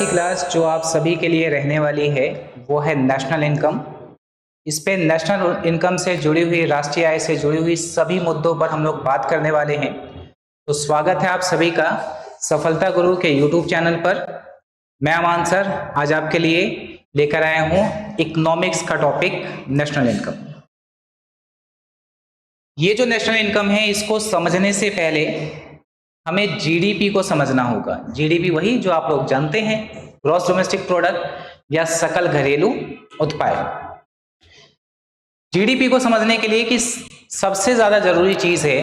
की क्लास जो आप सभी के लिए रहने वाली है वो है नेशनल इनकम। इस पे नेशनल इनकम से जुड़ी हुई, राष्ट्रीय आय से जुड़ी हुई सभी मुद्दों पर हम लोग बात करने वाले हैं। तो स्वागत है आप सभी का सफलता गुरु के यूट्यूब चैनल पर। मैं अमान सर आज आपके लिए लेकर आया हूँ इकोनॉमिक्स का टॉपिक नेशनल इनकम। ये जो नेशनल इनकम है इसको समझने से पहले हमें जीडीपी को समझना होगा। जीडीपी वही जो आप लोग जानते हैं, ग्रॉस डोमेस्टिक प्रोडक्ट या सकल घरेलू उत्पाद। जीडीपी को समझने के लिए कि सबसे ज्यादा जरूरी चीज है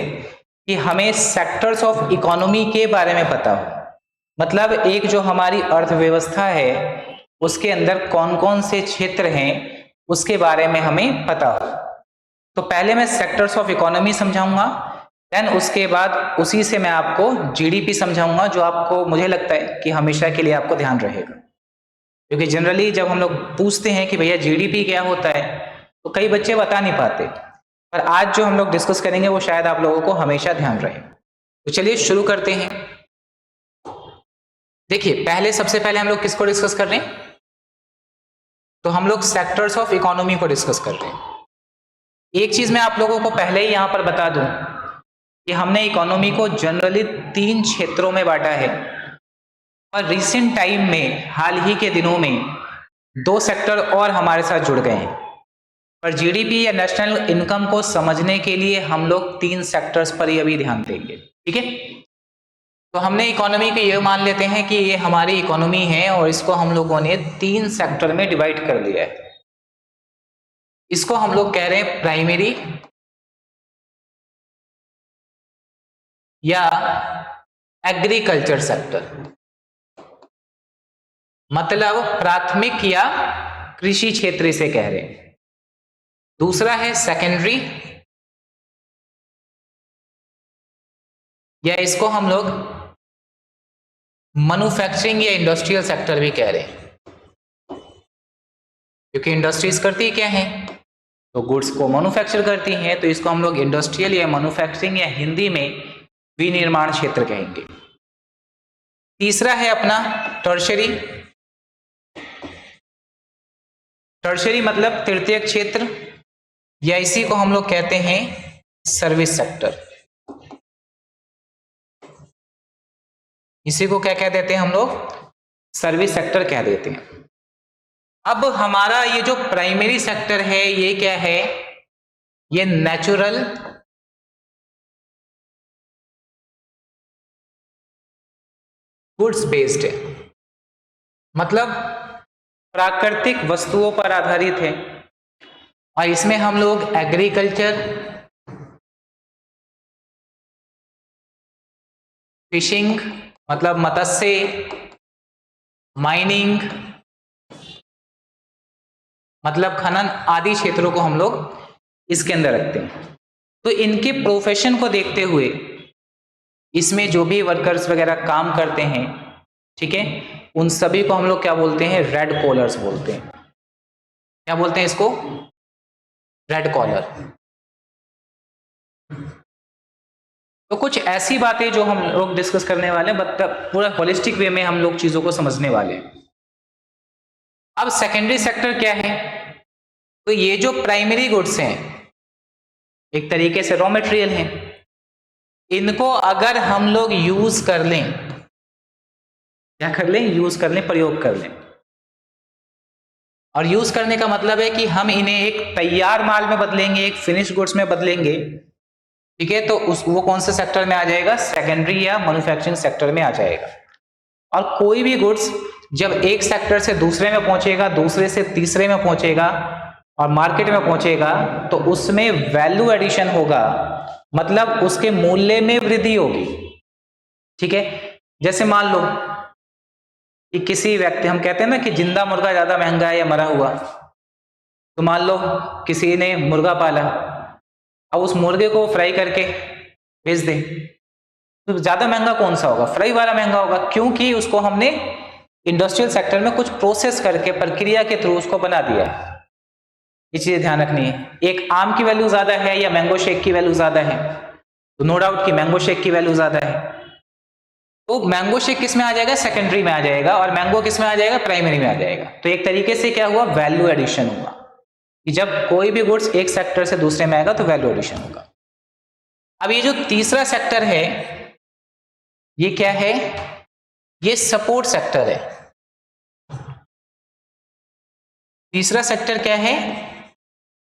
कि हमें सेक्टर्स ऑफ इकोनॉमी के बारे में पता हो। मतलब एक जो हमारी अर्थव्यवस्था है उसके अंदर कौन कौन से क्षेत्र हैं उसके बारे में हमें पता हो। तो पहले मैं सेक्टर्स ऑफ इकोनॉमी समझाऊंगा, देन उसके बाद उसी से मैं आपको जीडीपी समझाऊंगा, जो आपको मुझे लगता है कि हमेशा के लिए आपको ध्यान रहेगा। क्योंकि जनरली जब हम लोग पूछते हैं कि भैया जीडीपी क्या होता है तो कई बच्चे बता नहीं पाते, पर आज जो हम लोग डिस्कस करेंगे वो शायद आप लोगों को हमेशा ध्यान रहे। तो चलिए शुरू करते हैं। देखिए सबसे पहले हम लोग किसको डिस्कस कर रहे हैं? तो हम लोग सेक्टर्स ऑफ इकोनॉमी को डिस्कस कर रहे हैं। एक चीज मैं आप लोगों को पहले ही यहां पर बता दूं कि हमने इकोनॉमी को जनरली 3 क्षेत्रों में बांटा है, और रिसेंट टाइम में, हाल ही के दिनों में 2 सेक्टर और हमारे साथ जुड़ गए हैं। पर जीडीपी या नेशनल इनकम को समझने के लिए हम लोग 3 सेक्टर्स पर ही अभी ध्यान देंगे, ठीक है? तो हमने इकोनॉमी को ये मान लेते हैं कि ये हमारी इकोनॉमी है और इसको हम लोगों ने 3 सेक्टर में डिवाइड कर दिया है। इसको हम लोग कह रहे हैं प्राइमरी या एग्रीकल्चर सेक्टर, मतलब प्राथमिक या कृषि क्षेत्र इसे कह रहे हैं। दूसरा है सेकेंडरी, या इसको हम लोग मैन्युफैक्चरिंग या इंडस्ट्रियल सेक्टर भी कह रहे हैं, क्योंकि इंडस्ट्रीज करती क्या है तो गुड्स को मैन्युफैक्चर करती हैं। तो इसको हम लोग इंडस्ट्रियल या मैन्युफैक्चरिंग या हिंदी में विनिर्माण क्षेत्र कहेंगे। तीसरा है अपना टर्शरी। टर्शरी मतलब तृतीय क्षेत्र, या इसी को हम लोग कहते हैं सर्विस सेक्टर। इसी को क्या कह देते हैं हम लोग? सर्विस सेक्टर कह देते हैं। अब हमारा ये जो प्राइमरी सेक्टर है ये क्या है? ये नेचुरल गुड्स बेस्ड है, मतलब प्राकृतिक वस्तुओं पर आधारित है। और इसमें हम लोग एग्रीकल्चर, फिशिंग मतलब मत्स्य, माइनिंग मतलब खनन आदि क्षेत्रों को हम लोग इसके अंदर रखते हैं। तो इनके प्रोफेशन को देखते हुए इसमें जो भी वर्कर्स वगैरह काम करते हैं, ठीक है, उन सभी को हम लोग क्या बोलते हैं? रेड कॉलर्स बोलते हैं। क्या बोलते हैं इसको? Red collar. तो कुछ ऐसी बातें जो हम लोग डिस्कस करने वाले हैं, मतलब पूरा होलिस्टिक वे में हम लोग चीजों को समझने वाले हैं। अब सेकेंडरी सेक्टर क्या है? तो ये जो प्राइमरी गुड्स हैं, एक तरीके से रॉ मटेरियल हैं, इनको अगर हम लोग यूज कर लें, क्या कर लें? यूज कर लें, प्रयोग कर लें। और यूज करने का मतलब है कि हम इन्हें एक तैयार माल में बदलेंगे, एक फिनिश गुड्स में बदलेंगे, ठीक है? तो वो कौन से सेक्टर में आ जाएगा? सेकेंडरी या मैन्युफैक्चरिंग सेक्टर में आ जाएगा। और कोई भी गुड्स जब एक सेक्टर से दूसरे में पहुंचेगा, दूसरे से तीसरे में पहुंचेगा और मार्केट में पहुंचेगा, तो उसमें वैल्यू एडिशन होगा, मतलब उसके मूल्य में वृद्धि होगी, ठीक है? जैसे मान लो कि किसी व्यक्ति, हम कहते हैं ना कि जिंदा मुर्गा ज्यादा महंगा है या मरा हुआ, तो मान लो किसी ने मुर्गा पाला, अब उस मुर्गे को फ्राई करके बेच दे, तो ज्यादा महंगा कौन सा होगा? फ्राई वाला महंगा होगा, क्योंकि उसको हमने इंडस्ट्रियल सेक्टर में कुछ प्रोसेस करके, प्रक्रिया के थ्रू उसको बना दिया है। ये चीजें ध्यान रखनी है। एक आम की वैल्यू ज्यादा है या मैंगो शेक की वैल्यू ज्यादा है? तो नो डाउट कि मैंगो शेक की वैल्यू ज्यादा है। तो मैंगो शेक किस में आ जाएगा, सेकेंडरी में आ जाएगा, और मैंगो किस में आ जाएगा, प्राइमरी में आ जाएगा। तो एक तरीके से क्या हुआ, वैल्यू एडिशन हुआ, कि जब कोई भी गुड्स एक सेक्टर से दूसरे में आएगा तो वैल्यू एडिशन होगा। अब ये जो तीसरा सेक्टर है ये क्या है, ये सपोर्ट सेक्टर है। तीसरा सेक्टर क्या है,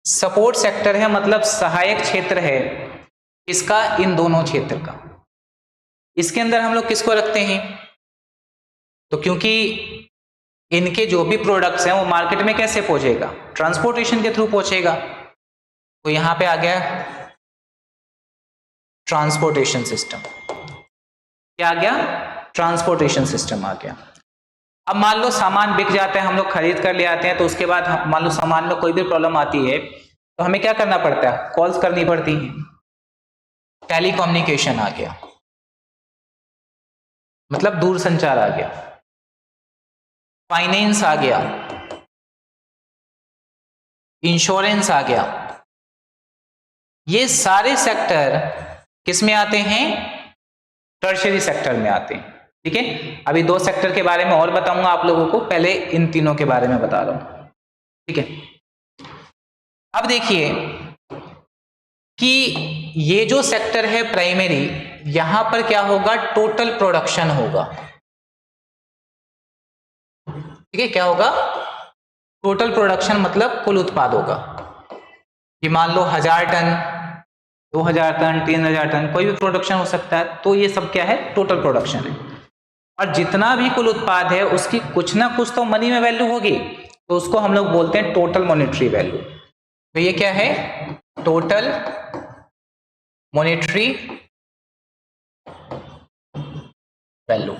सपोर्ट सेक्टर है, मतलब सहायक क्षेत्र है इसका, इन दोनों क्षेत्र का। इसके अंदर हम लोग किसको रखते हैं, तो क्योंकि इनके जो भी प्रोडक्ट्स हैं वो मार्केट में कैसे पहुंचेगा, ट्रांसपोर्टेशन के थ्रू पहुंचेगा। तो यहां पे आ गया ट्रांसपोर्टेशन सिस्टम। क्या आ गया, ट्रांसपोर्टेशन सिस्टम आ गया। अब मान लो सामान बिक जाता है, हम लोग खरीद कर ले आते हैं, तो उसके बाद मान लो सामान में कोई भी प्रॉब्लम आती है तो हमें क्या करना पड़ता है, कॉल्स करनी पड़ती हैं। टेलीकम्युनिकेशन आ गया, मतलब दूर संचार आ गया। फाइनेंस आ गया, इंश्योरेंस आ गया। ये सारे सेक्टर किस में आते हैं, टर्शियरी सेक्टर में आते हैं। ठीक है, अभी दो सेक्टर के बारे में और बताऊंगा आप लोगों को, पहले इन तीनों के बारे में बता रहा हूं। ठीक है, अब देखिए कि ये जो सेक्टर है प्राइमरी, यहां पर क्या होगा, टोटल प्रोडक्शन होगा। ठीक है, क्या होगा, टोटल प्रोडक्शन मतलब कुल उत्पाद होगा। कि मान लो 1000 टन, 2000 टन, 3000 टन, कोई भी प्रोडक्शन हो सकता है, तो ये सब क्या है, टोटल प्रोडक्शन है। और जितना भी कुल उत्पाद है उसकी कुछ ना कुछ तो मनी में वैल्यू होगी, तो उसको हम लोग बोलते हैं टोटल मॉनेटरी वैल्यू। तो ये क्या है, टोटल मॉनेटरी वैल्यू,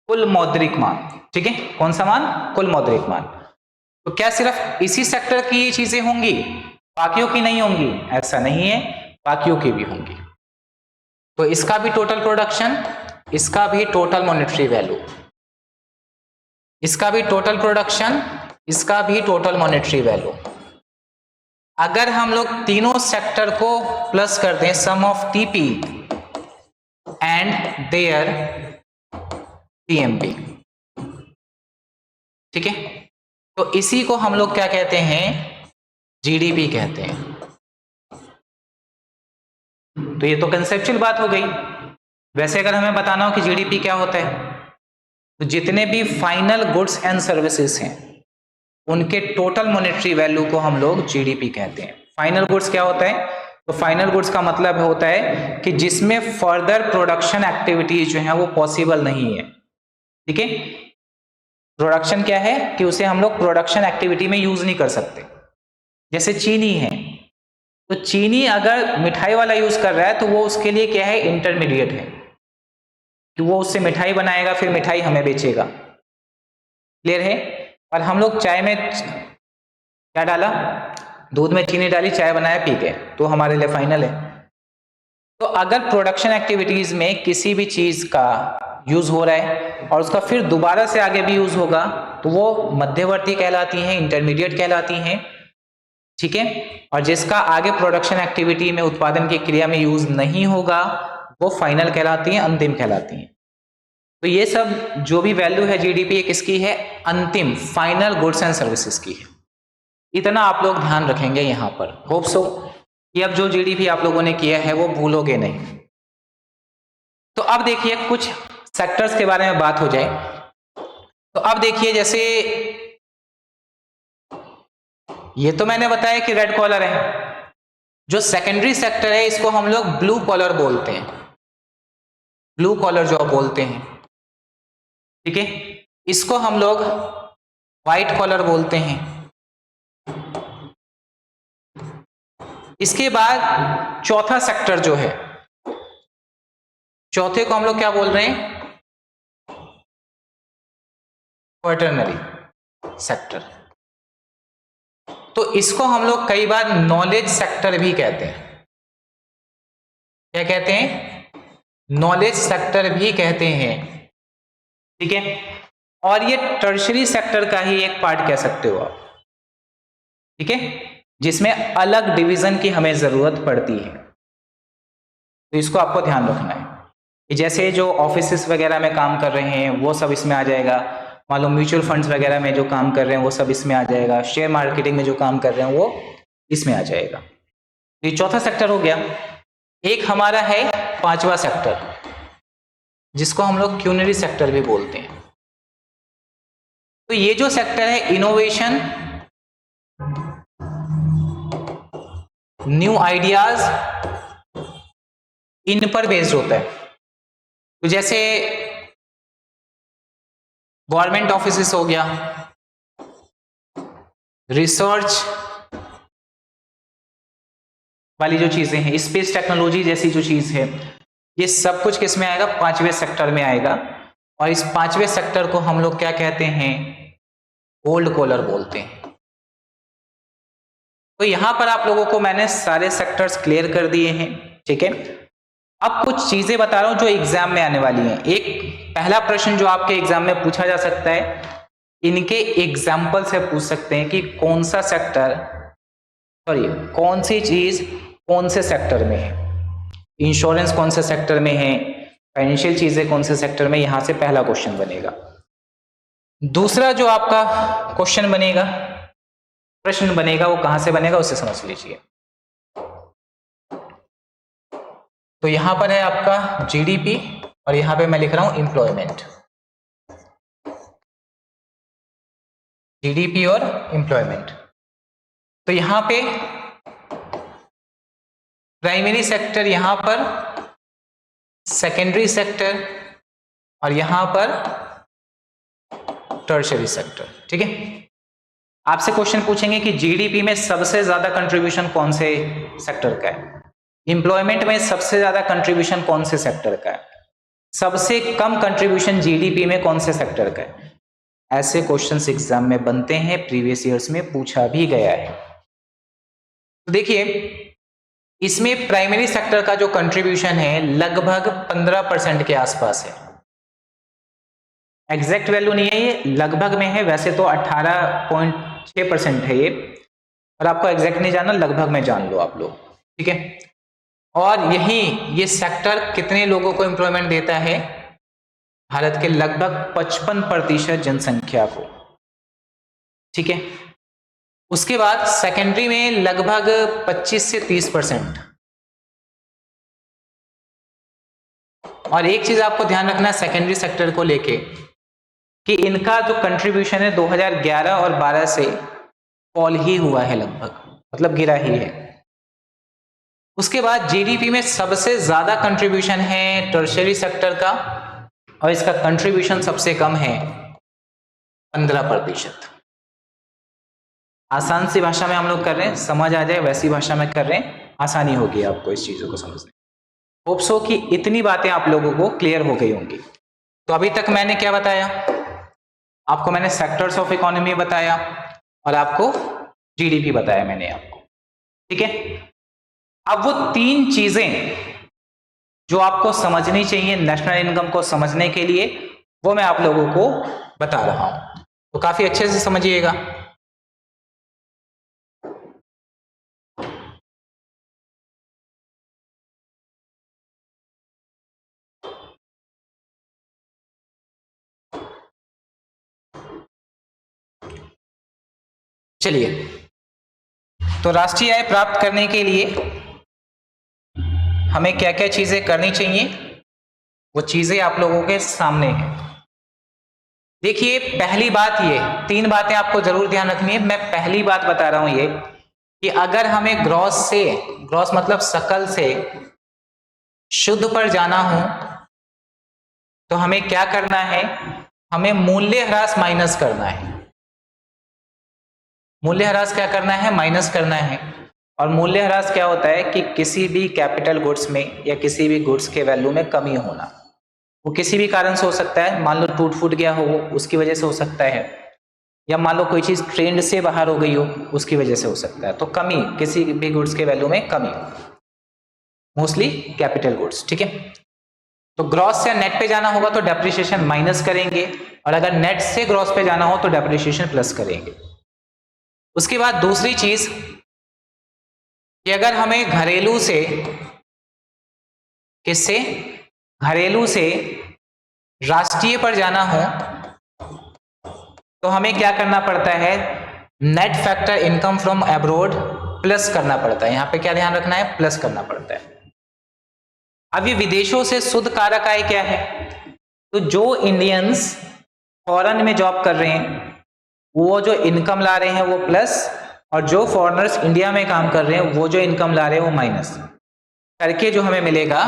कुल मौद्रिक मान। ठीक है, कौन सा मान, कुल मौद्रिक मान। तो क्या सिर्फ इसी सेक्टर की ये चीजें होंगी, बाकियों की नहीं होंगी? ऐसा नहीं है, बाकियों की भी होंगी। तो इसका भी टोटल प्रोडक्शन, इसका भी टोटल मॉनेटरी वैल्यू, इसका भी टोटल प्रोडक्शन, इसका भी टोटल मॉनेटरी वैल्यू। अगर हम लोग तीनों सेक्टर को प्लस कर दें, sum of TP and their TMP, ठीक है, तो इसी को हम लोग क्या कहते हैं, जीडीपी कहते हैं। तो ये तो कंसेप्चुअल बात हो गई। वैसे अगर हमें बताना हो कि जीडीपी क्या होता है, तो जितने भी फाइनल गुड्स एंड सर्विसेज हैं उनके टोटल मॉनेटरी वैल्यू को हम लोग जीडीपी कहते हैं। फाइनल गुड्स क्या होता है, तो फाइनल गुड्स का मतलब होता है कि जिसमें फर्दर प्रोडक्शन एक्टिविटीज जो है वो पॉसिबल नहीं है। ठीक है, प्रोडक्शन क्या है कि उसे हम लोग प्रोडक्शन एक्टिविटी में यूज नहीं कर सकते। जैसे चीनी है, तो चीनी अगर मिठाई वाला यूज कर रहा है तो वो उसके लिए क्या है, इंटरमीडिएट है, कि वो उससे मिठाई बनाएगा फिर मिठाई हमें बेचेगा। क्लियर है? और हम लोग चाय में क्या डाला, दूध में चीनी डाली, चाय बनाया, पी गए, तो हमारे लिए फाइनल है। तो अगर प्रोडक्शन एक्टिविटीज में किसी भी चीज का यूज हो रहा है और उसका फिर दोबारा से आगे भी यूज होगा, तो वो मध्यवर्ती कहलाती हैं, इंटरमीडिएट कहलाती हैं। ठीक है, और जिसका आगे प्रोडक्शन एक्टिविटी में, उत्पादन की क्रिया में यूज नहीं होगा, वो फाइनल कहलाती हैं, अंतिम कहलाती हैं। तो ये सब जो भी वैल्यू है जीडीपी किसकी है, अंतिम फाइनल गुड्स एंड सर्विसेज की है। इतना आप लोग ध्यान रखेंगे यहां पर। होप सो कि अब जो जीडीपी आप लोगों ने किया है वो भूलोगे नहीं। तो अब देखिए कुछ सेक्टर्स के बारे में बात हो जाए। तो अब देखिए, जैसे ये तो मैंने बताया कि रेड कॉलर है। जो सेकेंडरी सेक्टर है इसको हम लोग ब्लू कॉलर बोलते हैं, ब्लू कॉलर जॉब बोलते हैं। ठीक है, इसको हम लोग व्हाइट कॉलर बोलते हैं। इसके बाद चौथा सेक्टर जो है, चौथे को हम लोग क्या बोल रहे हैं, क्वार्टरनरी सेक्टर। तो इसको हम लोग कई बार नॉलेज सेक्टर भी कहते हैं। क्या कहते हैं, नॉलेज सेक्टर भी कहते हैं। ठीक है, और ये टर्शरी सेक्टर का ही एक पार्ट कह सकते हो आप। ठीक है, जिसमें अलग डिवीजन की हमें जरूरत पड़ती है, तो इसको आपको ध्यान रखना है। जैसे जो ऑफिसेस वगैरह में काम कर रहे हैं वो सब इसमें आ जाएगा, मान लो म्यूचुअल फंड्स वगैरह में जो काम कर रहे हैं वो सब इसमें आ जाएगा, शेयर मार्केटिंग में जो काम कर रहे हैं वो इसमें आ जाएगा। ये चौथा सेक्टर हो गया। एक हमारा है पांचवा सेक्टर, जिसको हम लोग क्यूनरी सेक्टर भी बोलते हैं। तो ये जो सेक्टर है इनोवेशन, न्यू आइडियाज, इन पर बेस्ड होता है। तो जैसे गवर्नमेंट ऑफिसेस हो गया, रिसर्च वाली जो चीजें हैं, स्पेस टेक्नोलॉजी जैसी जो चीज है, ये सब कुछ किस में आएगा? पांचवें सेक्टर में आएगा। और इस पांचवें सेक्टर को हम लोग क्या कहते हैं? गोल्ड कॉलर बोलते हैं। तो यहां पर आप लोगों को मैंने सारे सेक्टर्स क्लियर कर दिए हैं, ठीक है। अब कुछ चीजें बता रहा हूं जो एग्जाम में आने वाली हैं। एक पहला प्रश्न जो आपके एग्जाम में पूछा जा सकता है, इनके एग्जाम्पल से पूछ सकते हैं कि कौन सा सेक्टर, सॉरी कौन सी चीज कौन से सेक्टर में है। इंश्योरेंस कौन से सेक्टर में है, फाइनेंशियल चीजें कौन से सेक्टर में, यहां से पहला क्वेश्चन बनेगा। दूसरा जो आपका क्वेश्चन बनेगा, प्रश्न बनेगा, वो कहां से बनेगा उसे समझ लीजिए। तो यहां पर है आपका जीडीपी और यहां पे मैं लिख रहा हूं एम्प्लॉयमेंट, जीडीपी और एम्प्लॉयमेंट। तो यहां पे प्राइमरी सेक्टर, यहां पर सेकेंडरी सेक्टर और यहां पर टर्शियरी सेक्टर, ठीक है। आपसे क्वेश्चन पूछेंगे कि जीडीपी में सबसे ज्यादा कंट्रीब्यूशन कौन से सेक्टर का है, एम्प्लॉयमेंट में सबसे ज्यादा कंट्रीब्यूशन कौन से सेक्टर का है, सबसे कम कंट्रीब्यूशन जीडीपी में कौन से सेक्टर का है। ऐसे क्वेश्चंस एग्जाम में बनते हैं, प्रीवियस ईयर्स में पूछा भी गया है। तो देखिए इसमें प्राइमरी सेक्टर का जो कंट्रीब्यूशन है लगभग 15% के आसपास है। एग्जैक्ट वैल्यू नहीं है ये, लगभग में है, वैसे तो 18.6% है ये, और आपको एग्जैक्ट नहीं जानना, लगभग में जान लो आप लोग, ठीक है। और यही ये सेक्टर कितने लोगों को एम्प्लॉयमेंट देता है? भारत के लगभग 55% जनसंख्या को, ठीक है। उसके बाद सेकेंडरी में लगभग 25 से 30%। और एक चीज आपको ध्यान रखना है सेकेंडरी सेक्टर को लेके कि इनका जो कंट्रीब्यूशन है 2011 और 12 से फॉल ही हुआ है, लगभग मतलब गिरा ही है। उसके बाद जीडीपी में सबसे ज्यादा कंट्रीब्यूशन है टर्शियरी सेक्टर का, और इसका कंट्रीब्यूशन सबसे कम है 15%। आसान सी भाषा में हम लोग कर रहे हैं, समझ आ जाए वैसी भाषा में कर रहे हैं, आसानी होगी आपको इस चीजों को समझने। होप सो कि इतनी बातें आप लोगों को क्लियर हो गई होंगी। तो अभी तक मैंने क्या बताया आपको? मैंने सेक्टर्स ऑफ इकोनॉमी बताया और आपको जीडीपी बताया मैंने आपको, ठीक है। अब वो तीन चीजें जो आपको समझनी चाहिए नेशनल इनकम को समझने के लिए, वो मैं आप लोगों को बता रहा हूं, तो काफी अच्छे से समझिएगा। चलिए, तो राष्ट्रीय आय प्राप्त करने के लिए हमें क्या क्या चीजें करनी चाहिए, वो चीजें आप लोगों के सामने हैं। देखिए पहली बात, ये तीन बातें आपको जरूर ध्यान रखनी है। मैं पहली बात बता रहा हूं ये कि अगर हमें ग्रॉस से, ग्रॉस मतलब सकल से शुद्ध पर जाना हो तो हमें क्या करना है? हमें मूल्यह्रास माइनस करना है। मूल्यह्रास क्या करना है? माइनस करना है। और मूल्यह्रास क्या होता है कि किसी भी कैपिटल गुड्स में या किसी भी गुड्स के वैल्यू में कमी होना। वो किसी भी कारण से हो सकता है, मान लो टूट फूट गया हो वो उसकी वजह से हो सकता है, या मान लो कोई चीज ट्रेंड से बाहर हो गई हो उसकी वजह से हो सकता है। तो कमी, किसी भी गुड्स के वैल्यू में कमी, मोस्टली कैपिटल गुड्स, ठीक है। तो ग्रॉस से नेट पे जाना होगा तो डेप्रिसिएशन माइनस करेंगे, और अगर नेट से ग्रॉस पे जाना हो तो डेप्रिसिएशन प्लस करेंगे। उसके बाद दूसरी चीज कि अगर हमें घरेलू से, किससे, घरेलू से राष्ट्रीय पर जाना हो तो हमें क्या करना पड़ता है, net factor income from abroad plus करना पड़ता है। यहां पे क्या ध्यान रखना है, प्लस करना पड़ता है। अब ये विदेशों से शुद्ध कारक आय क्या है, तो जो इंडियंस फॉरेन में जॉब कर रहे हैं वो जो इनकम ला रहे हैं वो प्लस, और जो फॉरेनर्स इंडिया में काम कर रहे हैं वो जो इनकम ला रहे हैं वो माइनस करके जो हमें मिलेगा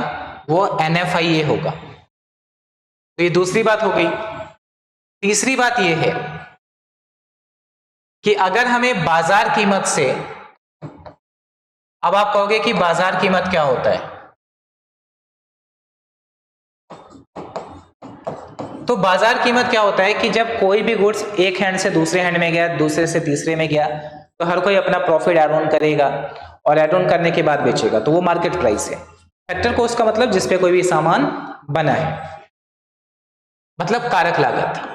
वो NFIA होगा। तो ये दूसरी बात हो गई। तीसरी बात ये है कि अगर हमें बाजार कीमत से, अब आप कहोगे कि बाजार कीमत क्या होता है, तो बाजार कीमत क्या होता है कि जब कोई भी गुड्स एक हैंड से दूसरे हैंड में गया, दूसरे से तीसरे में गया, तो हर कोई अपना प्रॉफिट ऐड ऑन करेगा और ऐड ऑन करने के बाद बेचेगा, तो वो मार्केट प्राइस है। फैक्टर कॉस्ट का मतलब जिसपे कोई भी सामान बना है, मतलब कारक लागत।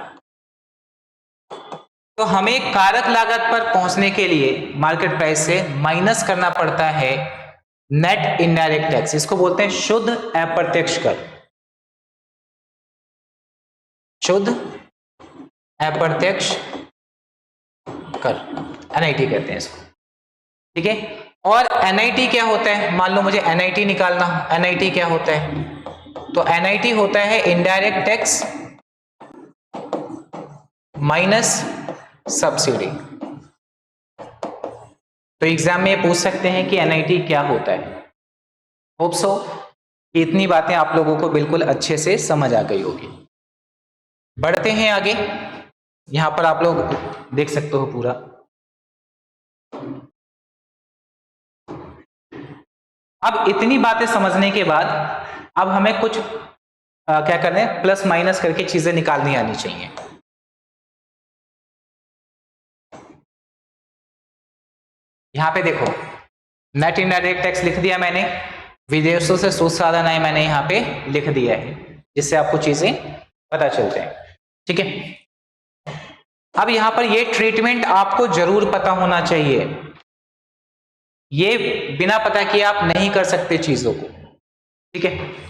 तो हमें कारक लागत पर पहुंचने के लिए मार्केट प्राइस से माइनस करना पड़ता है नेट इनडायरेक्ट टैक्स, इसको बोलते हैं शुद्ध अप्रत्यक्ष कर। शुद्ध अप्रत्यक्ष कर, NIT कहते हैं इसको, ठीक है। और NIT क्या होता है, मान लो मुझे NIT निकालना, NIT क्या होता है, तो NIT होता है इनडायरेक्ट टैक्स माइनस सब्सिडी। तो एग्जाम में पूछ सकते हैं कि NIT क्या होता है। होप सो इतनी बातें आप लोगों को बिल्कुल अच्छे से समझ आ गई होगी। बढ़ते हैं आगे, यहां पर आप लोग देख सकते हो पूरा। अब इतनी बातें समझने के बाद अब हमें कुछ क्या करना है, प्लस माइनस करके चीजें निकालनी आनी चाहिए। यहां पे देखो नेट इनडायरेक्ट टैक्स लिख दिया मैंने, विदेशों से शुद्ध साधन आय मैंने यहां पे लिख दिया है, जिससे आपको चीजें पता चलते हैं, ठीक है। अब यहां पर ये ट्रीटमेंट आपको जरूर पता होना चाहिए, ये बिना पता किए आप नहीं कर सकते चीजों को, ठीक है।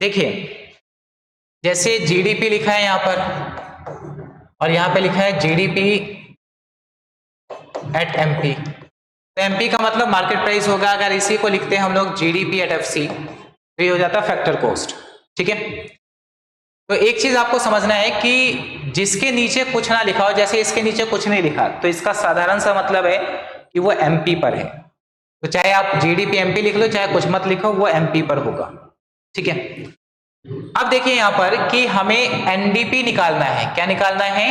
देखिए जैसे GDP लिखा है यहां पर और यहां पे लिखा है GDP एट MP, तो MP का मतलब मार्केट प्राइस होगा। अगर इसी को लिखते हैं हम लोग GDP एट FC तो ये हो जाता फैक्टर कॉस्ट, ठीक है। तो एक चीज आपको समझना है कि जिसके नीचे कुछ ना लिखा हो, जैसे इसके नीचे कुछ नहीं लिखा, तो इसका साधारण सा मतलब है कि वो MP पर है। तो चाहे आप GDP MP लिख लो चाहे कुछ मत लिखो, वो MP पर होगा, ठीक है। अब देखिए यहां पर कि हमें NDP निकालना है। क्या निकालना है?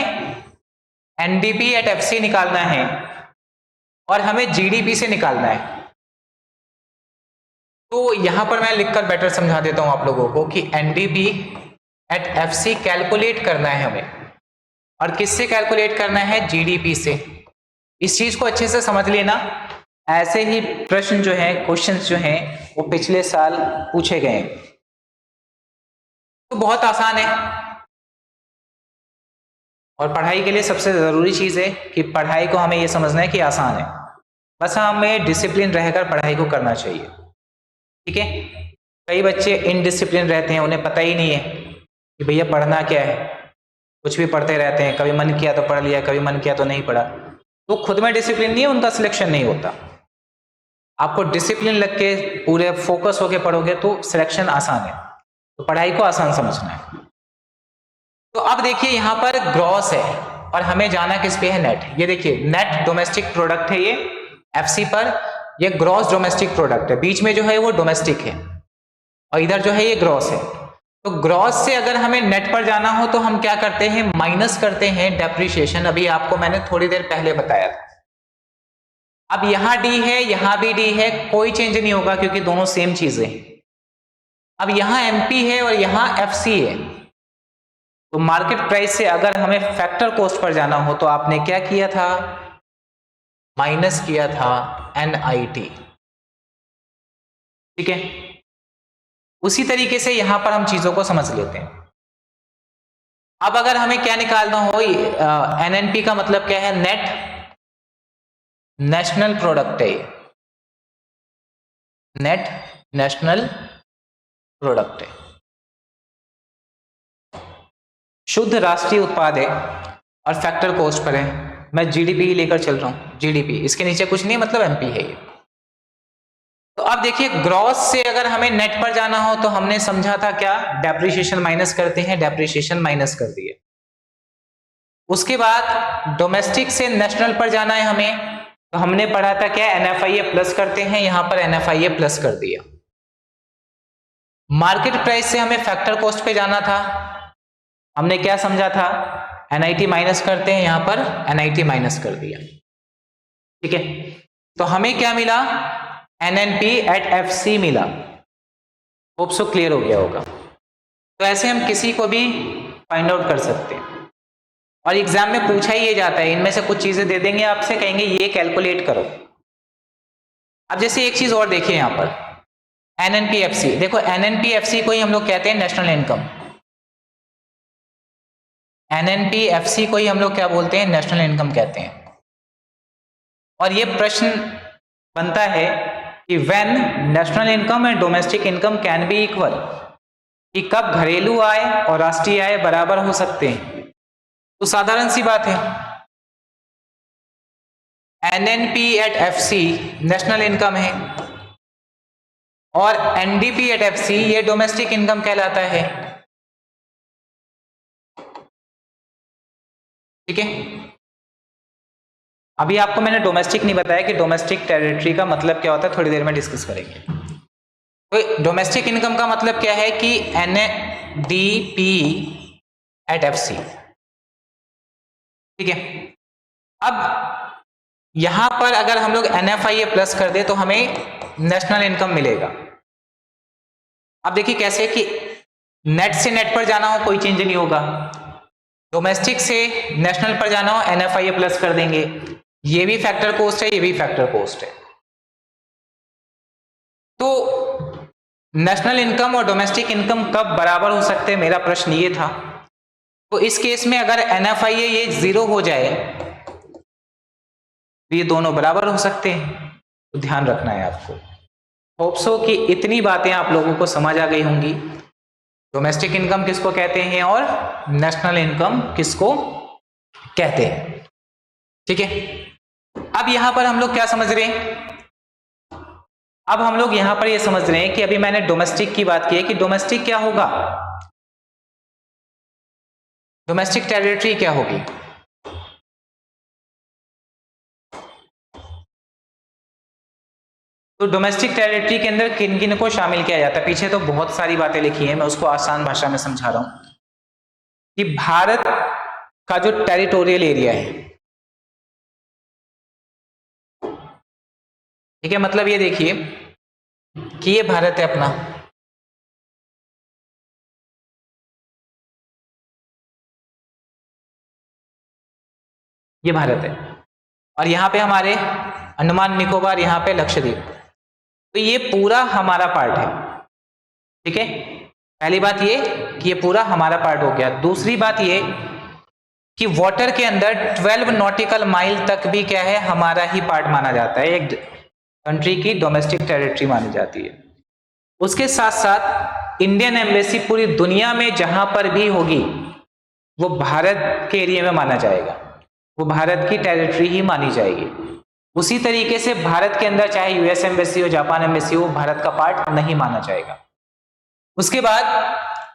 NDP एट FC निकालना है और हमें GDP से निकालना है। तो यहां पर मैं लिखकर बेटर समझा देता हूं आप लोगों को कि NDP एट FC कैलकुलेट करना है हमें, और किससे कैलकुलेट करना है? GDP से। इस चीज को अच्छे से समझ लेना, ऐसे ही प्रश्न जो है, क्वेश्चंस जो हैं वो पिछले साल पूछे गए हैं। तो बहुत आसान है, और पढ़ाई के लिए सबसे जरूरी चीज है कि पढ़ाई को हमें यह समझना है कि आसान है, बस हमें डिसिप्लिन रहकर पढ़ाई को करना चाहिए, ठीक है। कई बच्चे इनडिसिप्लिन रहते हैं, उन्हें पता ही नहीं है कि भैया पढ़ना क्या है, कुछ भी पढ़ते रहते हैं, कभी मन किया तो पढ़ लिया, कभी मन किया तो नहीं पढ़ा। तो खुद में डिसिप्लिन नहीं है, उनका सिलेक्शन नहीं होता। आपको डिसिप्लिन लग के पूरे फोकस होके पढ़ोगे तो सिलेक्शन आसान है। तो पढ़ाई को आसान समझना है। तो अब देखिए यहां पर ग्रॉस है और हमें जाना किस पे है? नेट। ये देखिए नेट डोमेस्टिक प्रोडक्ट है ये FC पर, ये ग्रॉस डोमेस्टिक प्रोडक्ट है, बीच में जो है वो डोमेस्टिक है और इधर जो है ये ग्रॉस है। तो ग्रॉस से अगर हमें नेट पर जाना हो तो हम क्या करते हैं? माइनस करते हैं डेप्रिसिएशन। अभी आपको मैंने थोड़ी देर पहले बताया था। अब यहां D है, यहां भी D है, कोई चेंज नहीं होगा क्योंकि दोनों सेम चीजें हैं। अब यहां MP है और यहां FC है। तो मार्केट प्राइस से अगर हमें फैक्टर कॉस्ट पर जाना हो तो आपने क्या किया था? माइनस किया था NIT, ठीक है। उसी तरीके से यहां पर हम चीजों को समझ लेते हैं। अब अगर हमें क्या निकालना हो, एनएनपी का मतलब क्या है, नेट नेशनल प्रोडक्ट है, नेट नेशनल प्रोडक्ट है, शुद्ध राष्ट्रीय उत्पाद है और फैक्टर कॉस्ट पर है। मैं जीडीपी ही लेकर चल रहा हूं, जीडीपी, इसके नीचे कुछ नहीं, मतलब एमपी है ये। तो अब देखिए ग्रॉस से अगर हमें नेट पर जाना हो तो हमने समझा था क्या, डेप्रिसिएशन माइनस करते हैं, डेप्रिसिएशन माइनस कर दिए। उसके बाद डोमेस्टिक से नेशनल पर जाना है हमें, तो हमने पढ़ा था क्या, एनएफआईए प्लस करते हैं, यहां पर एनएफआईए प्लस कर दिया। मार्केट प्राइस से हमें फैक्टर कॉस्ट पे जाना था, हमने क्या समझा था, एनआईटी माइनस करते हैं, यहां पर एनआईटी माइनस कर दिया। ठीक है, तो हमें क्या मिला, एनएनपी एट एफसी मिला। होप सो क्लियर हो गया होगा। तो ऐसे हम किसी को भी फाइंड आउट कर सकते हैं और एग्जाम में पूछा ही ये जाता है, इनमें से कुछ चीजें दे देंगे आपसे, कहेंगे ये कैलकुलेट करो। अब जैसे एक चीज और देखिए यहां पर, एनएनपीएफसी, देखो एनएनपीएफसी को ही हम लोग कहते हैं नेशनल इनकम, एनएनपीएफसी को ही हम लोग क्या बोलते हैं, नेशनल इनकम कहते हैं। और ये प्रश्न बनता है कि when national income and domestic income can be equal, कि कब घरेलू आय और राष्ट्रीय आय बराबर हो सकते हैं। तो साधारण सी बात है, NNP at FC national income है और एनडीपी एट एफसी ये डोमेस्टिक इनकम कहलाता है। ठीक है, अभी आपको मैंने डोमेस्टिक नहीं बताया कि डोमेस्टिक टेरिटरी का मतलब क्या होता है, थोड़ी देर में डिस्कस करेंगे। तो डोमेस्टिक इनकम का मतलब क्या है कि एनडीपी एट एफसी। ठीक है, अब यहां पर अगर हम लोग एनएफआईए प्लस कर दे तो हमें नेशनल इनकम मिलेगा। अब देखिए कैसे कि नेट से नेट पर जाना हो कोई चेंज नहीं होगा, डोमेस्टिक से नेशनल पर जाना हो एनएफआईए प्लस कर देंगे, ये भी फैक्टर कॉस्ट है, ये भी फैक्टर कॉस्ट है। तो नेशनल इनकम और डोमेस्टिक इनकम कब बराबर हो सकते हैं, मेरा प्रश्न ये था। तो इस केस में अगर एनएफआईए ये 0 हो जाए तो ये दोनों बराबर हो सकते हैं, तो ध्यान रखना है आपको। होप सो कि इतनी बातें आप लोगों को समझ आ गई होंगी, डोमेस्टिक इनकम किसको कहते हैं और नेशनल इनकम किसको कहते हैं। ठीक है, अब यहां पर हम लोग क्या समझ रहे हैं, अब हम लोग यहां पर ये समझ रहे हैं कि अभी मैंने डोमेस्टिक की बात की है कि डोमेस्टिक क्या होगा, डोमेस्टिक टेरिटरी क्या होगी। तो डोमेस्टिक टेरिटरी के अंदर किन किन को शामिल किया जाता है, पीछे तो बहुत सारी बातें लिखी हैं, मैं उसको आसान भाषा में समझा रहा हूं कि भारत का जो टेरिटोरियल एरिया है, ठीक है, मतलब ये देखिए कि ये भारत है अपना, ये भारत है और यहां पे हमारे अंडमान निकोबार, यहां पे लक्षद्वीप, तो ये पूरा हमारा पार्ट है। ठीक है, पहली बात ये कि ये पूरा हमारा पार्ट हो गया। दूसरी बात ये कि वाटर के अंदर 12 नॉटिकल माइल तक भी क्या है, हमारा ही पार्ट माना जाता है, एक कंट्री की डोमेस्टिक टेरिटरी मानी जाती है। उसके साथ साथ इंडियन एम्बेसी पूरी दुनिया में जहां पर भी होगी वो भारत के एरिया में माना जाएगा, वो भारत की टेरिटरी ही मानी जाएगी। उसी तरीके से भारत के अंदर चाहे यूएस एम्बेसी हो, जापान एम्बेसी हो, भारत का पार्ट नहीं माना जाएगा। उसके बाद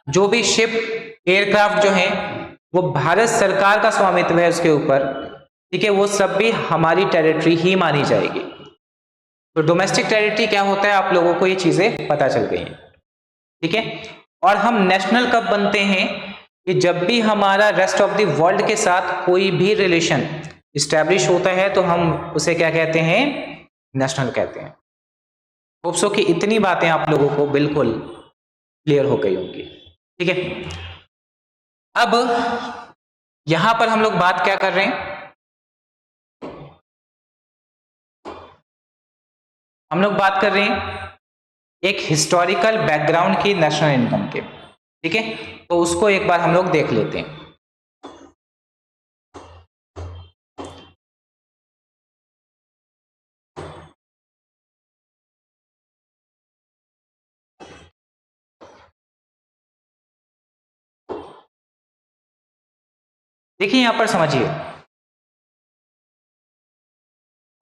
जो भी शिप एयरक्राफ्ट जो है वो भारत सरकार का स्वामित्व है उसके ऊपर, ठीक है, वो सब भी हमारी टेरिटरी ही मानी जाएगी। तो डोमेस्टिक टेरिटरी क्या होता है, आप लोगों को ये चीजें पता चल गई हैं। ठीक है, और हम नेशनल कब बनते हैं कि जब भी हमारा रेस्ट ऑफ द वर्ल्ड के साथ कोई भी रिलेशन इस्टेब्लिश होता है तो हम उसे क्या कहते हैं, नेशनल कहते हैं। होप सो कि इतनी बातें आप लोगों को बिल्कुल क्लियर हो गई होंगी। ठीक है, अब यहां पर हम लोग बात क्या कर रहे हैं, हम लोग बात कर रहे हैं एक हिस्टोरिकल बैकग्राउंड की नेशनल इनकम के, ठीक है। तो उसको एक बार हम लोग देख लेते हैं। देखिए यहां पर समझिए,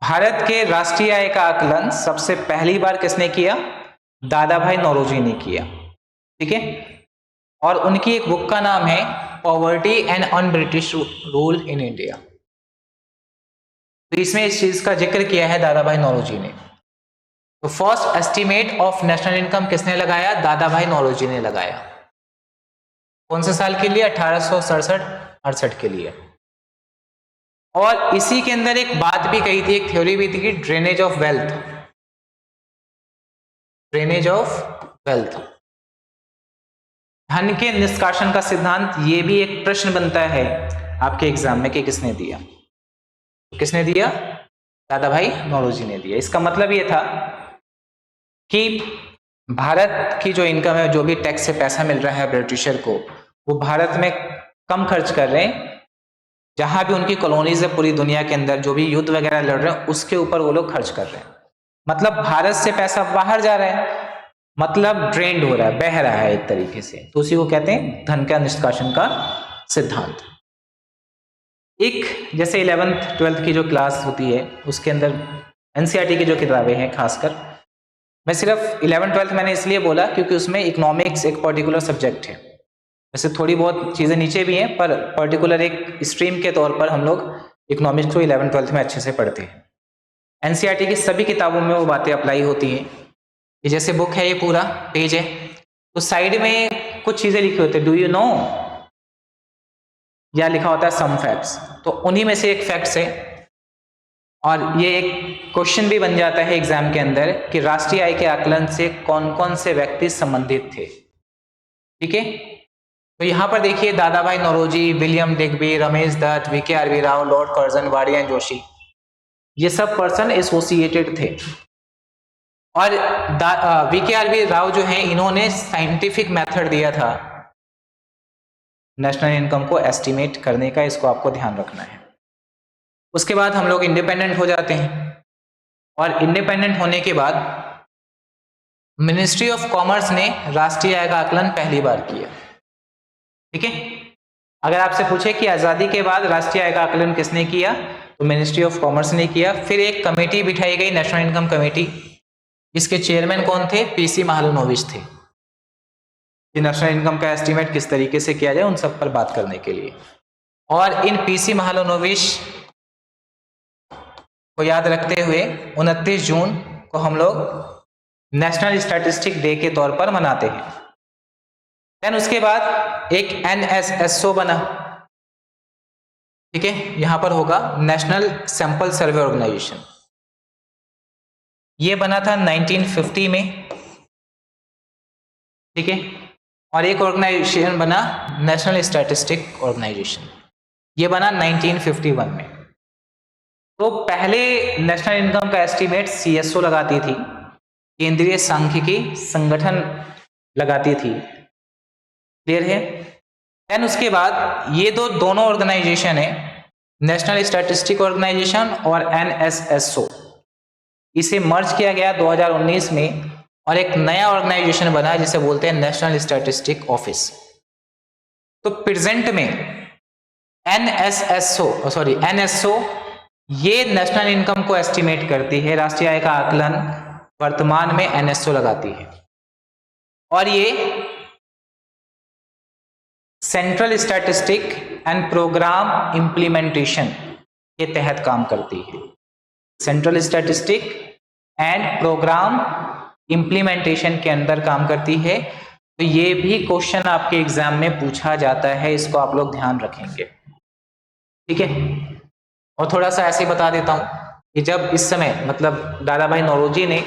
भारत के राष्ट्रीय आय का आकलन सबसे पहली बार किसने किया? दादा भाई नौरोजी ने किया, ठीक है। और उनकी एक बुक का नाम है poverty and un British rule in India. तो इसमें इस चीज का जिक्र किया है दादा भाई नौरोजी ने। तो first estimate of national income किसने लगाया? दादा भाई नौरोजी ने लगाया। कौन से साल के लिए? 1867-68 के लिए। और इसी के अंदर एक बात भी कही थी, एक थ्योरी भी थी कि drainage of wealth, drainage of wealth, धन के निष्कासन का सिद्धांत। ये भी एक प्रश्न बनता है आपके एग्जाम में कि किसने दिया? किसने दिया? दादा भाई नौरोजी ने दिया। इसका मतलब ये था कि भारत की जो इनकम है, जो भी टैक्स से पैसा मिल रहा है ब्रिटिशर को, वो भारत में कम खर्च कर रहे हैं। जहां भी उनकी कॉलोनीज है पूरी दुनिया के अंदर, जो भी युद्ध वगैरह लड़ रहे हैं उसके ऊपर वो लोग खर्च कर रहे हैं। मतलब भारत से पैसा बाहर जा रहा है, मतलब ड्रेन्ड हो रहा है, बह रहा है एक तरीके से। तो उसी को कहते हैं धन का निष्कासन का सिद्धांत। एक जैसे 11th 12th की जो क्लास होती है उसके अंदर एनसीईआरटी की जो किताबें हैं, खासकर मैं सिर्फ 11th 12th मैंने इसलिए बोला क्योंकि उसमें इकोनॉमिक्स एक पर्टिकुलर सब्जेक्ट है। वैसे थोड़ी बहुत चीज़ें नीचे भी हैं, पर पर्टिकुलर एक स्ट्रीम के तौर पर हम लोग इकोनॉमिक्स को 11th 12th में अच्छे से पढ़ते हैं। एनसीईआरटी की सभी किताबों में वो बातें अप्लाई होती हैं। ये जैसे बुक है, ये पूरा पेज है, तो साइड में कुछ चीज़ें लिखी होती है, डू यू नो, या लिखा होता है सम फैक्ट्स। तो उन्हीं में से एक फैक्ट्स है, और ये एक क्वेश्चन भी बन जाता है एग्जाम के अंदर कि राष्ट्रीय आय के आकलन से कौन कौन से व्यक्ति संबंधित थे, ठीक है। तो यहां पर देखिए Dadabhai Naoroji, William Digby, Romesh Dutt, VK Rao, Lord Curzon, Wadia Joshi, ये सब पर्सन एसोसिएटेड थे। और वीके राव जो है, इन्होंने साइंटिफिक मेथड दिया था नेशनल इनकम को एस्टिमेट करने का, इसको आपको ध्यान रखना है। उसके बाद हम लोग इंडिपेंडेंट हो जाते हैं, और इंडिपेंडेंट होने के बाद मिनिस्ट्री ऑफ कॉमर्स ने राष्ट्रीय आय का आकलन पहली बार किया, ठीक है। अगर आपसे पूछे कि आजादी के बाद राष्ट्रीय आय का आकलन किसने किया, तो मिनिस्ट्री ऑफ कॉमर्स ने किया। फिर एक कमेटी बिठाई गई, नेशनल इनकम कमेटी। इसके चेयरमैन कौन थे? पीसी महालनोबिस थे। नेशनल इनकम का एस्टीमेट किस तरीके से किया जाए उन सब पर बात करने के लिए। और इन पीसी महालनोबिस को याद रखते हुए 29 जून को हम लोग नेशनल स्टैटिस्टिक डे के तौर पर मनाते हैं। देन उसके बाद एक NSSO बना, ठीक है, यहां पर होगा नेशनल सैंपल सर्वे ऑर्गेनाइजेशन। ये बना था 1950 में, ठीक है। और एक ऑर्गेनाइजेशन बना नेशनल स्टैटिस्टिक ऑर्गेनाइजेशन, ये बना 1951 में। तो पहले नेशनल इनकम का एस्टीमेट CSO लगाती थी, केंद्रीय सांख्यिकी संगठन लगाती थी, क्लियर है। देन उसके बाद ये दोनों ऑर्गेनाइजेशन है, नेशनल स्टैटिस्टिक ऑर्गेनाइजेशन और NSSO, इसे मर्ज किया गया 2019 में, और एक नया ऑर्गेनाइजेशन बना जिसे बोलते हैं नेशनल स्टैटिस्टिक ऑफिस। तो प्रेजेंट में NSO ये नेशनल इनकम को एस्टिमेट करती है, राष्ट्रीय आय का आकलन वर्तमान में NSO लगाती है, और ये central statistic and program implementation के तहत काम करती है। Central statistic and program implementation के अंदर काम करती है। तो ये भी क्वेश्चन आपके एग्जाम में पूछा जाता है, इसको आप लोग ध्यान रखेंगे, ठीक है। और थोड़ा सा ऐसे ही बता देता हूं कि जब इस समय मतलब दादा भाई नौरोजी ने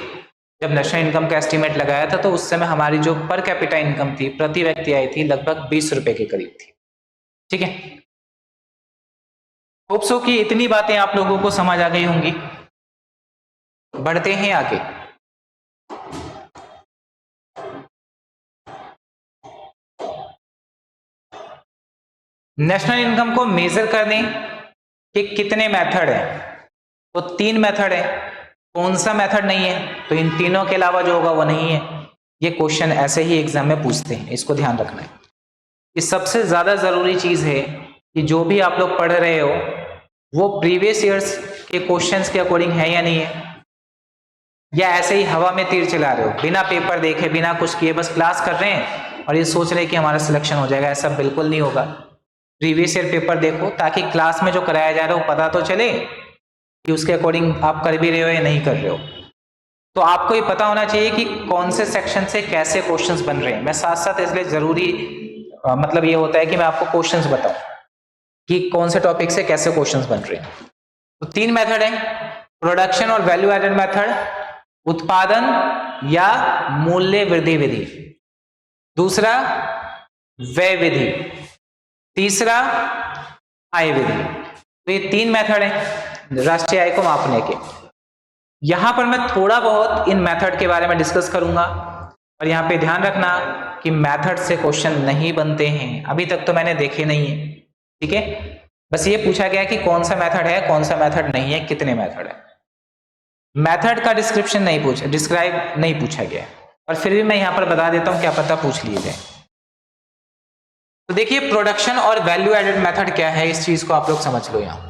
जब नेशनल इनकम का एस्टीमेट लगाया था, तो उस समय हमारी जो पर कैपिटा इनकम थी, प्रति व्यक्ति आई थी लगभग 20 रुपए के करीब थी, ठीक है। होप सो कि इतनी बातें आप लोगों को समझ आ गई होंगी। बढ़ते हैं आगे। नेशनल इनकम को मेजर करने के कितने मेथड हैं? तो 3 मेथड है। कौन सा मेथड नहीं है? तो इन तीनों के अलावा जो होगा वो नहीं है। ये क्वेश्चन ऐसे ही एग्जाम में पूछते हैं, इसको ध्यान रखना है। ये सबसे ज्यादा जरूरी चीज है कि जो भी आप लोग पढ़ रहे हो वो प्रीवियस ईयर्स के क्वेश्चंस के अकॉर्डिंग है या नहीं है, या ऐसे ही हवा में तीर चला रहे हो, बिना पेपर देखे बिना कुछ किए बस क्लास कर रहे हैं और ये सोच रहे हैं कि हमारा सिलेक्शन हो जाएगा। ऐसा बिल्कुल नहीं होगा। प्रीवियस ईयर पेपर देखो ताकि क्लास में जो कराया जा रहा है वो पता तो चले कि उसके अकॉर्डिंग आप कर भी रहे हो या नहीं कर रहे हो। तो आपको ये पता होना चाहिए कि कौन से सेक्शन से कैसे क्वेश्चंस बन रहे हैं। मैं साथ साथ इसलिए जरूरी मतलब ये होता है कि मैं आपको क्वेश्चंस बताऊं कि कौन से टॉपिक से कैसे क्वेश्चंस बन रहे हैं। तो 3 मेथड है, प्रोडक्शन और वैल्यू एडेड मेथड, उत्पादन या मूल्य वृद्धि विधि, दूसरा व्यय विधि, तीसरा आय विधि। तो ये 3 मेथड है राष्ट्रीय आय को मापने के। यहां पर मैं थोड़ा बहुत इन मेथड के बारे में डिस्कस करूंगा और यहाँ पे ध्यान रखना कि मेथड से क्वेश्चन नहीं बनते हैं। अभी तक तो मैंने देखे नहीं है, ठीक है। बस ये पूछा गया कि कौन सा मेथड है कौन सा मेथड नहीं है, कितने मेथड है। मेथड का डिस्क्रिप्शन नहीं डिस्क्राइब नहीं पूछा गया, और फिर भी मैं यहां पर बता देता हूं, क्या पता पूछ लिए जाए। तो देखिए प्रोडक्शन और वैल्यू एडेड मेथड क्या है, इस चीज को आप लोग समझ लो। यहां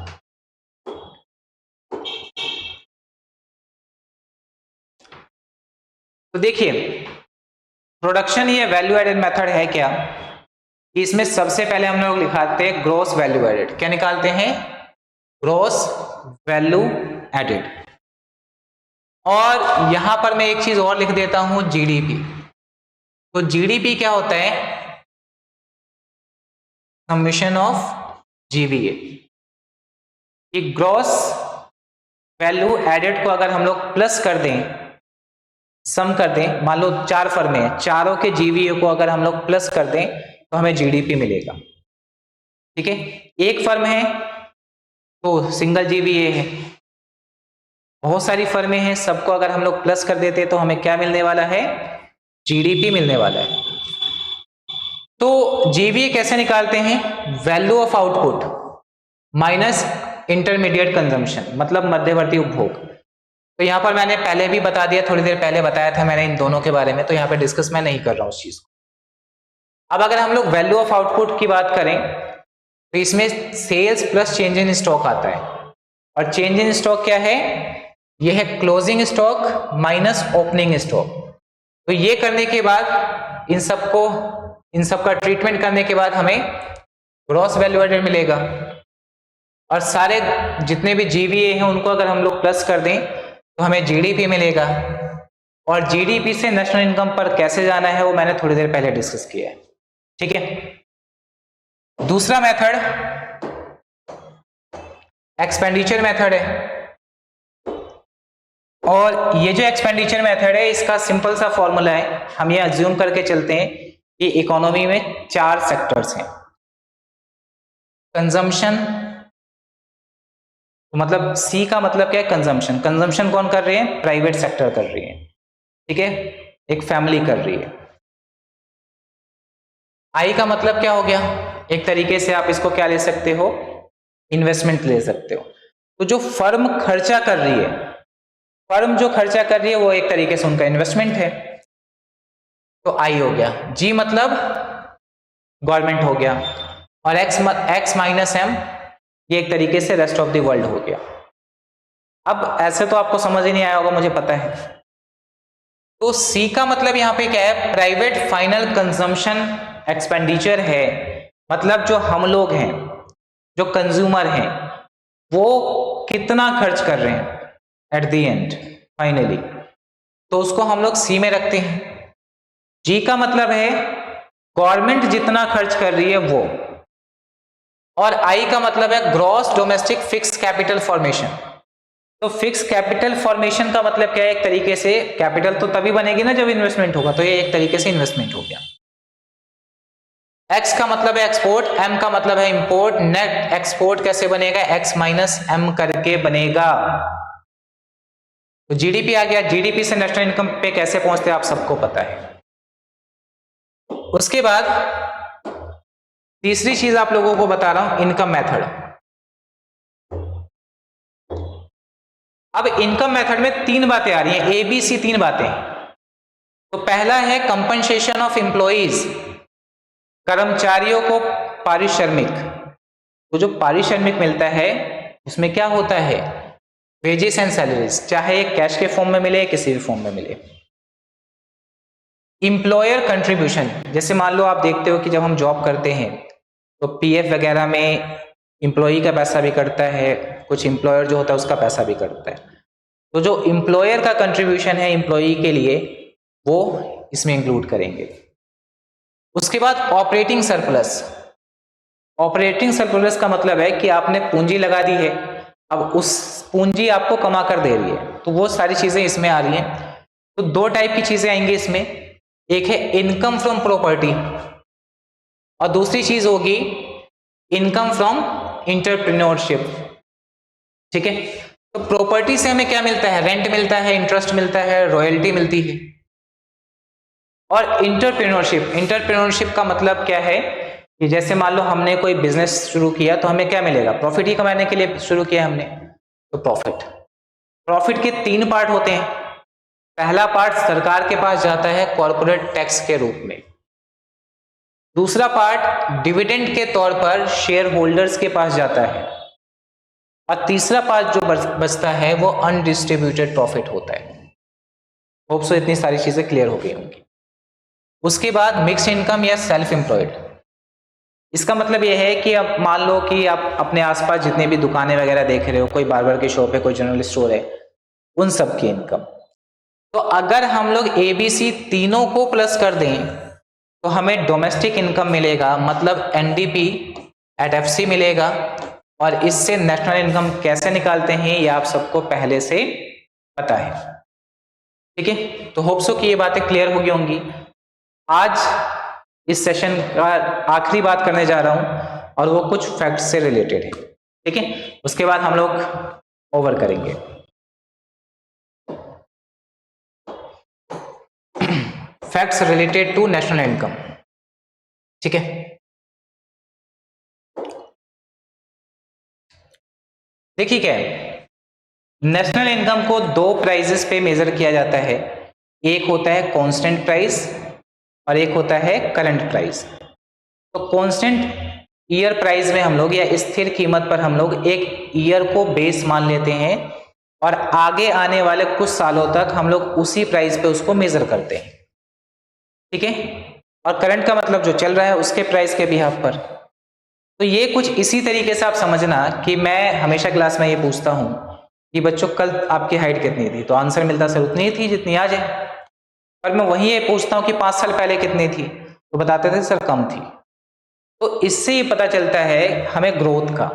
तो देखिए प्रोडक्शन ये वैल्यू एडेड मेथड है क्या, कि इसमें सबसे पहले हम लोग लिखाते हैं ग्रॉस वैल्यू एडेड। क्या निकालते हैं? Gross value added. और यहां पर मैं एक चीज और लिख देता हूं, जीडीपी। तो जीडीपी क्या होता है? Summation of GVA. कि ग्रॉस वैल्यू एडेड को अगर हम लोग प्लस कर दें, सम कर दें, मान लो 4 फर्में हैं, चारों के जीवीए को अगर हम लोग प्लस कर दें तो हमें जीडीपी मिलेगा, ठीक है। एक फर्म है तो सिंगल जीवीए है, बहुत सारी फर्में हैं, सबको अगर हम लोग प्लस कर देते तो हमें क्या मिलने वाला है? जीडीपी मिलने वाला है। तो जीवीए कैसे निकालते हैं? Value of output minus intermediate consumption, मतलब मध्यवर्ती उपभोग। तो यहां पर मैंने पहले भी बता दिया, थोड़ी देर पहले बताया था मैंने इन दोनों के बारे में, तो यहां पे डिस्कस मैं नहीं कर रहा हूं उस चीज को। अब अगर हम लोग वैल्यू ऑफ आउटपुट की बात करें तो इसमें sales plus change in stock आता है, और चेंज इन स्टॉक क्या है? यह है closing stock minus opening stock. तो ये करने के बाद इन सबका ट्रीटमेंट करने के बाद हमें ग्रॉस वैल्यू एडेड मिलेगा, और सारे जितने भी जीवीए हैं उनको अगर हम लोग प्लस कर दें तो हमें जीडीपी मिलेगा। और जीडीपी से नेशनल इनकम पर कैसे जाना है वो मैंने थोड़ी देर पहले डिस्कस किया है, ठीक है। दूसरा मेथड एक्सपेंडिचर मेथड है, और ये जो एक्सपेंडिचर मेथड है इसका सिंपल सा फॉर्मूला है। हम ये अज्यूम करके चलते हैं कि इकोनॉमी में 4 सेक्टर्स हैं। कंजम्पशन, मतलब सी का मतलब क्या है? कंजम्पशन। कंजम्पशन कौन कर रहे हैं? प्राइवेट सेक्टर कर रही है, ठीक है, एक फैमिली कर रही है। आई का मतलब क्या हो गया? एक तरीके से आप इसको क्या ले सकते हो? इन्वेस्टमेंट ले सकते हो। तो जो फर्म खर्चा कर रही है, फर्म जो खर्चा कर रही है वो एक तरीके से उनका इन्वेस्टमेंट है, तो आई हो गया। जी मतलब गवर्नमेंट हो गया, और एक्स माइनस एम ये एक तरीके से रेस्ट ऑफ द वर्ल्ड हो गया। अब ऐसे तो आपको समझ ही नहीं आया होगा, मुझे पता है। तो सी का मतलब यहां पे क्या है? प्राइवेट फाइनल कंजम्पशन एक्सपेंडिचर है, मतलब जो हम लोग हैं, जो कंज्यूमर हैं, वो कितना खर्च कर रहे हैं एट द एंड फाइनली, तो उसको हम लोग सी में रखते हैं। जी का मतलब है गवर्नमेंट जितना खर्च कर रही है वो, और आई का मतलब है gross domestic fix capital formation. तो फिक्स कैपिटल फॉर्मेशन का मतलब क्या है? एक तरीके से कैपिटल तो तभी बनेगी ना जब इन्वेस्टमेंट होगा, तो ये एक तरीके से इन्वेस्टमेंट हो गया। एक्स का मतलब है एक्सपोर्ट, एम का मतलब है इंपोर्ट। नेट एक्सपोर्ट कैसे बनेगा? एक्स माइनस एम करके बनेगा। तो जीडीपी आ गया। जीडीपी से नेशनल इनकम पे कैसे पहुंचते हैं आप सबको पता है। उसके बाद तीसरी चीज आप लोगों को बता रहा हूं, इनकम मेथड। अब इनकम मेथड में तीन बातें आ रही हैं, ABC तीन बातें। तो पहला है कंपनसेशन ऑफ एम्प्लॉइज, कर्मचारियों को पारिश्रमिक। तो जो पारिश्रमिक मिलता है उसमें क्या होता है, वेजेस एंड सैलरीज, चाहे कैश के फॉर्म में मिले किसी भी फॉर्म में मिले। इंप्लॉयर कंट्रीब्यूशन, जैसे मान लो आप देखते हो कि जब हम जॉब करते हैं तो PF वगैरह में इंप्लॉई का पैसा भी कटता है, कुछ इंप्लॉयर जो होता है उसका पैसा भी कटता है। तो जो इंप्लॉयर का कंट्रीब्यूशन है इंप्लॉई के लिए वो इसमें इंक्लूड करेंगे। उसके बाद ऑपरेटिंग सरप्लस। ऑपरेटिंग सरप्लस का मतलब है कि आपने पूंजी लगा दी है, अब उस पूंजी आपको कमा कर दे रही है, तो वो सारी चीजें इसमें आ रही हैं। तो दो टाइप की चीजें आएंगी इसमें, एक है इनकम फ्रॉम प्रॉपर्टी और दूसरी चीज होगी इनकम फ्रॉम एंटरप्रेन्योरशिप। ठीक है, तो प्रॉपर्टी से हमें क्या मिलता है, रेंट मिलता है, इंटरेस्ट मिलता है, रॉयल्टी मिलती है। और इंटरप्रेन्योरशिप का मतलब क्या है कि जैसे मान लो हमने कोई बिजनेस शुरू किया तो हमें क्या मिलेगा, प्रॉफिट ही कमाने के लिए शुरू किया हमने, तो प्रॉफिट के तीन पार्ट होते हैं। पहला पार्ट सरकार के पास जाता है कॉर्पोरेट टैक्स के रूप में, दूसरा पार्ट डिविडेंड के तौर पर शेयर होल्डर्स के पास जाता है, और तीसरा पार्ट जो बचता है वो अनडिस्ट्रीब्यूटेड प्रॉफिट होता है। होप सो इतनी सारी चीजें क्लियर हो गई होंगी। उसके बाद मिक्स्ड इनकम या सेल्फ एम्प्लॉयड, इसका मतलब यह है कि अब मान लो कि आप अपने आसपास जितने भी दुकानें वगैरह देख रहे हो, कोई बार्बर की शॉप है, कोई जनरल स्टोर है, उन सब की इनकम। तो अगर हम लोग ABC तीनों को प्लस कर दें तो हमें डोमेस्टिक इनकम मिलेगा, मतलब NDP एट FC मिलेगा। और इससे नेशनल इनकम कैसे निकालते हैं ये आप सबको पहले से पता है। ठीक है, तो होप सो कि ये बातें क्लियर हो गई होंगी। आज इस सेशन का आखिरी बात करने जा रहा हूं और वो कुछ फैक्ट्स से रिलेटेड है। ठीक है, उसके बाद हम लोग ओवर करेंगे। Facts related to national income. ठीक है, देखिए क्या है, नेशनल इनकम को दो प्राइजेस पे मेजर किया जाता है, एक होता है कांस्टेंट प्राइस और एक होता है करंट प्राइस। तो कांस्टेंट ईयर प्राइस में हम लोग या स्थिर कीमत पर हम लोग एक ईयर को बेस मान लेते हैं और आगे आने वाले कुछ सालों तक हम लोग उसी प्राइस पे उसको मेजर करते हैं। ठीक है, और करंट का मतलब जो चल रहा है उसके प्राइस के बिहाफ पर। तो ये कुछ इसी तरीके से आप समझना कि मैं हमेशा क्लास में ये पूछता हूं कि बच्चों कल आपकी हाइट कितनी थी, तो आंसर मिलता सर उतनी ही थी जितनी आज है। पर मैं वही ये पूछता हूं कि 5 साल पहले कितनी थी, तो बताते थे सर कम थी। तो इससे ये पता चलता है हमें ग्रोथ का।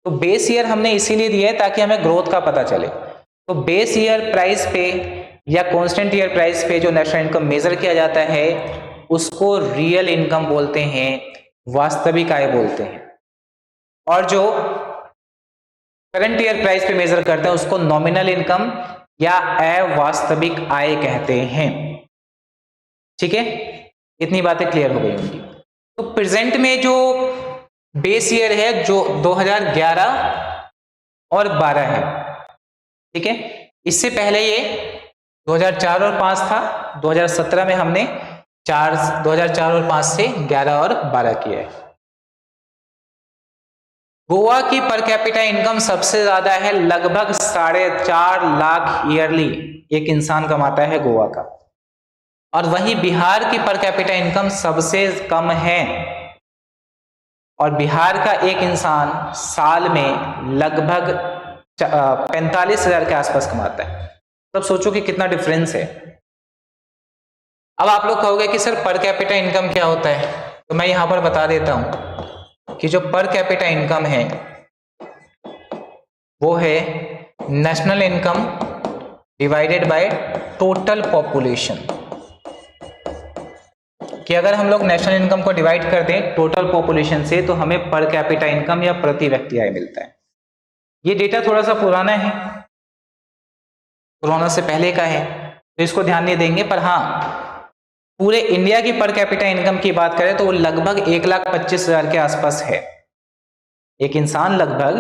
तो बेस ईयर हमने इसीलिए दिया है ताकि हमें ग्रोथ का पता चले। तो बेस ईयर प्राइस पे या कांस्टेंट ईयर प्राइस पे जो नेशनल इनकम मेजर किया जाता है उसको रियल इनकम बोलते हैं, वास्तविक आय बोलते हैं। और जो करंट ईयर प्राइस पे मेजर करते हैं उसको नॉमिनल इनकम या अवास्तविक आय कहते हैं। ठीक है, इतनी बातें क्लियर हो गई होंगी। तो प्रेजेंट में जो बेस ईयर है जो 2011 और 12 है। ठीक है, इससे पहले ये 2004 और 5 था। 2017 में हमने 2004 और 5 से 11 और 12 किया है। गोवा की पर कैपिटा इनकम सबसे ज्यादा है, लगभग 4.5 लाख ईयरली एक इंसान कमाता है गोवा का। और वहीं बिहार की पर कैपिटा इनकम सबसे कम है, और बिहार का एक इंसान साल में लगभग 45,000 के आसपास कमाता है। तब सोचो कि कितना डिफरेंस है। अब आप लोग कहोगे कि सर पर कैपिटा इनकम क्या होता है, तो मैं यहां पर बता देता हूं कि जो पर कैपिटा इनकम है वो है national income divided by total population. कि अगर हम लोग नेशनल इनकम को डिवाइड कर दें टोटल पॉपुलेशन से तो हमें पर कैपिटा इनकम या प्रति व्यक्ति आय मिलता है। ये डेटा थोड़ा सा पुराना है, कोरोना से पहले का है, तो इसको ध्यान नहीं देंगे। पर हाँ, पूरे इंडिया की पर कैपिटा इनकम की बात करें तो वो लगभग 1,25,000 के आसपास है। एक इंसान लगभग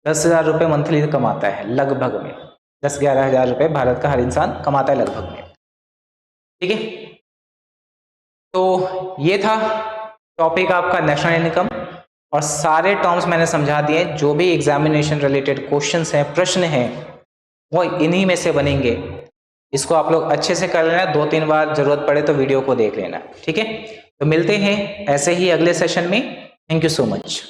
10,000 रुपये मंथली कमाता है, लगभग में 10-11 हज़ार रुपये भारत का हर इंसान कमाता है लगभग में। ठीक है, तो ये था टॉपिक आपका नेशनल इनकम, और सारे टर्म्स मैंने समझा दिए। जो भी एग्जामिनेशन रिलेटेड क्वेश्चंस हैं, प्रश्न हैं, वो इन्हीं में से बनेंगे। इसको आप लोग अच्छे से कर लेना, 2-3 बार जरूरत पड़े तो वीडियो को देख लेना। ठीक है, तो मिलते हैं ऐसे ही अगले सेशन में। Thank you so much.